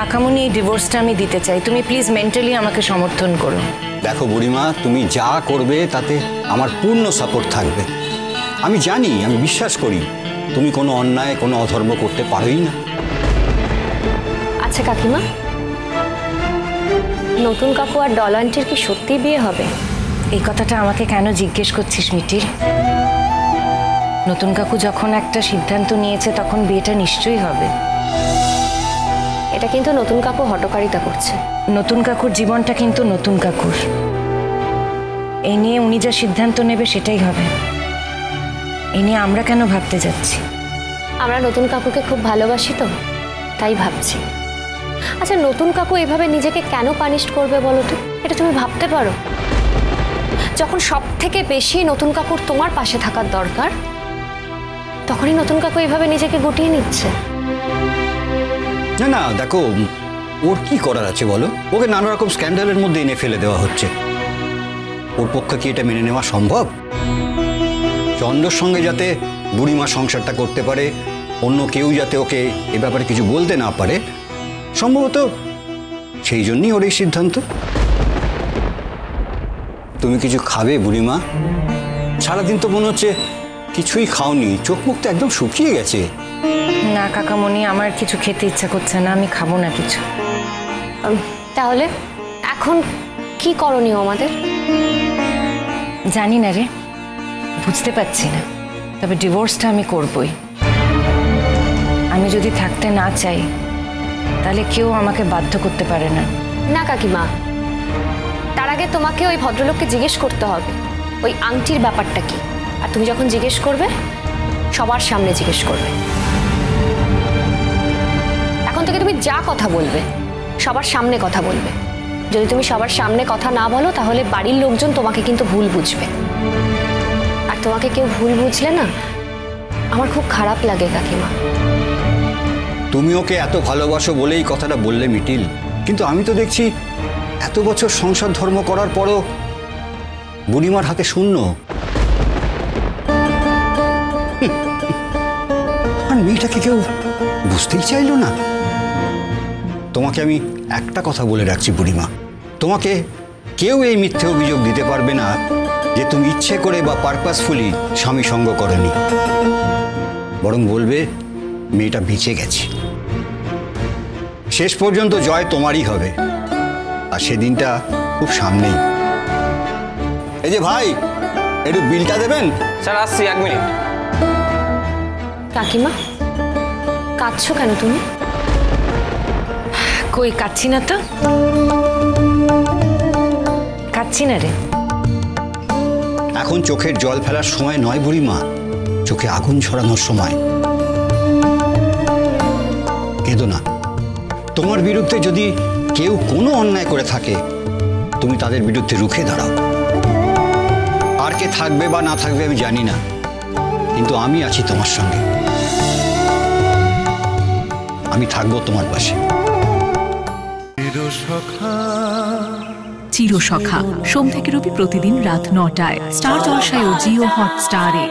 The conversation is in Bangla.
কাকামণি, এই ডিভোর্সটা আমি দিতে চাই। তুমি প্লিজ মেন্টালি আমাকে সমর্থন করো। দেখো বুড়িমা, তুমি যা করবে তাতে আমার পূর্ণ সাপোর্ট থাকবে। আমি জানি, আমি বিশ্বাস করি তুমি কোনো অন্যায়, কোনো অধর্ম করতে পারোই না। আচ্ছা কাকিমা, নতুন কাকু আর ডল আন্টির কি সত্যি বিয়ে হবে? এই কথাটা আমাকে কেন জিজ্ঞেস করছিস মিটির? নতুন কাকু যখন একটা সিদ্ধান্ত নিয়েছে তখন বিয়েটা নিশ্চয়ই হবে। এটা কিন্তু নতুন কাকু হঠকারিতা করছে। নতুন কাকুর জীবনটা কিন্তু নতুন কাকুর। এই নিয়ে উনি যা সিদ্ধান্ত নেবে সেটাই হবে। এই নিয়ে আমরা কেন ভাবতে যাচ্ছি? আমরা নতুন কাকুকে খুব ভালোবাসি তো, তাই ভাবছি। আচ্ছা, নতুন কাকু এভাবে নিজেকে কেন পানিশ করবে বলো তো? এটা তুমি ভাবতে পারো? যখন সব থেকে বেশি নতুন কাকুর তোমার পাশে থাকার দরকার, তখনই নতুন কাকু এভাবে নিজেকে গুটিয়ে নিচ্ছে। না না, দেখো ওর কি করার আছে বলো? ওকে নানা রকম স্ক্যান্ডালের মধ্যে এনে ফেলে দেওয়া হচ্ছে। ওর পক্ষে কি এটা মেনে নেওয়া সম্ভব? চন্দ্রর সঙ্গে যাতে বুড়িমা সংসারটা করতে পারে, অন্য কেউ যাতে ওকে এ ব্যাপারে কিছু বলতে না পারে, সম্ভবত সেই জন্যই ওর এই সিদ্ধান্ত। তুমি কিছু খাবে বুড়িমা? সারাদিন তো মনে হচ্ছে কিছুই খাওনি, চোখ মুখ তো একদম শুকিয়ে গেছে। না কাকামণি, আমার কিছু খেতে ইচ্ছা করছে না, আমি খাবো না কিছু। তাহলে এখন কি করণীয় আমাদের? জানি না রে, বুঝতে পারছি না। তবে ডিভোর্সটা আমি করবই। আমি যদি থাকতে না চাই তাহলে কেউ আমাকে বাধ্য করতে পারে না। না কাকিমা, তার আগে তোমাকে ওই ভদ্রলোককে জিজ্ঞেস করতে হবে ওই আংটির ব্যাপারটা কি। আর তুমি যখন জিজ্ঞেস করবে, সবার সামনে জিজ্ঞেস করবে। এখন থেকে তুমি যা কথা বলবে সবার সামনে কথা বলবে। যদি তুমি সবার সামনে কথা না বলো তাহলে বাড়ির লোকজন তোমাকে কিন্তু ভুল বুঝবে। আর তোমাকে কেউ ভুল বুঝলে না, আমার খুব খারাপ লাগে কাকিমা। তুমি ওকে এত ভালোবাসো বলেই কথাটা বললে মিটিল, কিন্তু আমি তো দেখছি এত বছর সংসার ধর্ম করার পরও বুড়িমার হাতে শূন্য। আর মেয়েটাকে কেউ বুঝতেই চাইলো না। তোমাকে আমি একটা কথা বলে রাখছি বুড়িমা, তোমাকে কেউ এই মিথ্যে অভিযোগ দিতে পারবে না যে তুমি ইচ্ছে করে বা পারপাসফুলি স্বামী সঙ্গ করনি। বরং বলবে মেয়েটা বেঁচে গেছে। শেষ পর্যন্ত জয় তোমারই হবে, আর সেদিনটা খুব সামনেই। এই যে ভাই, একটু বিলটা দেবেন। স্যার আসছি, 1 মিনিট। কাকিমা, কাঁদছো কেন তুমি? কই কাচ্ছি না তো, কাচ্ছি না রে। এখন চোখের জল ফেলার সময় নয় বুড়িমা, চোখে আগুন ছড়ানোর সময়। কেঁদো না। তোমার বিরুদ্ধে যদি কেউ কোনো অন্যায় করে থাকে, তুমি তাদের বিরুদ্ধে রুখে দাঁড়াও। আর কে থাকবে বা না থাকবে আমি জানি না, কিন্তু আমি আছি তোমার সঙ্গে। আমি থাকবো তোমার পাশে। চিরসখা, সোম থেকে রবি প্রতিদিন রাত 9টায় স্টার জলসায় ও জিও হটস্টারে।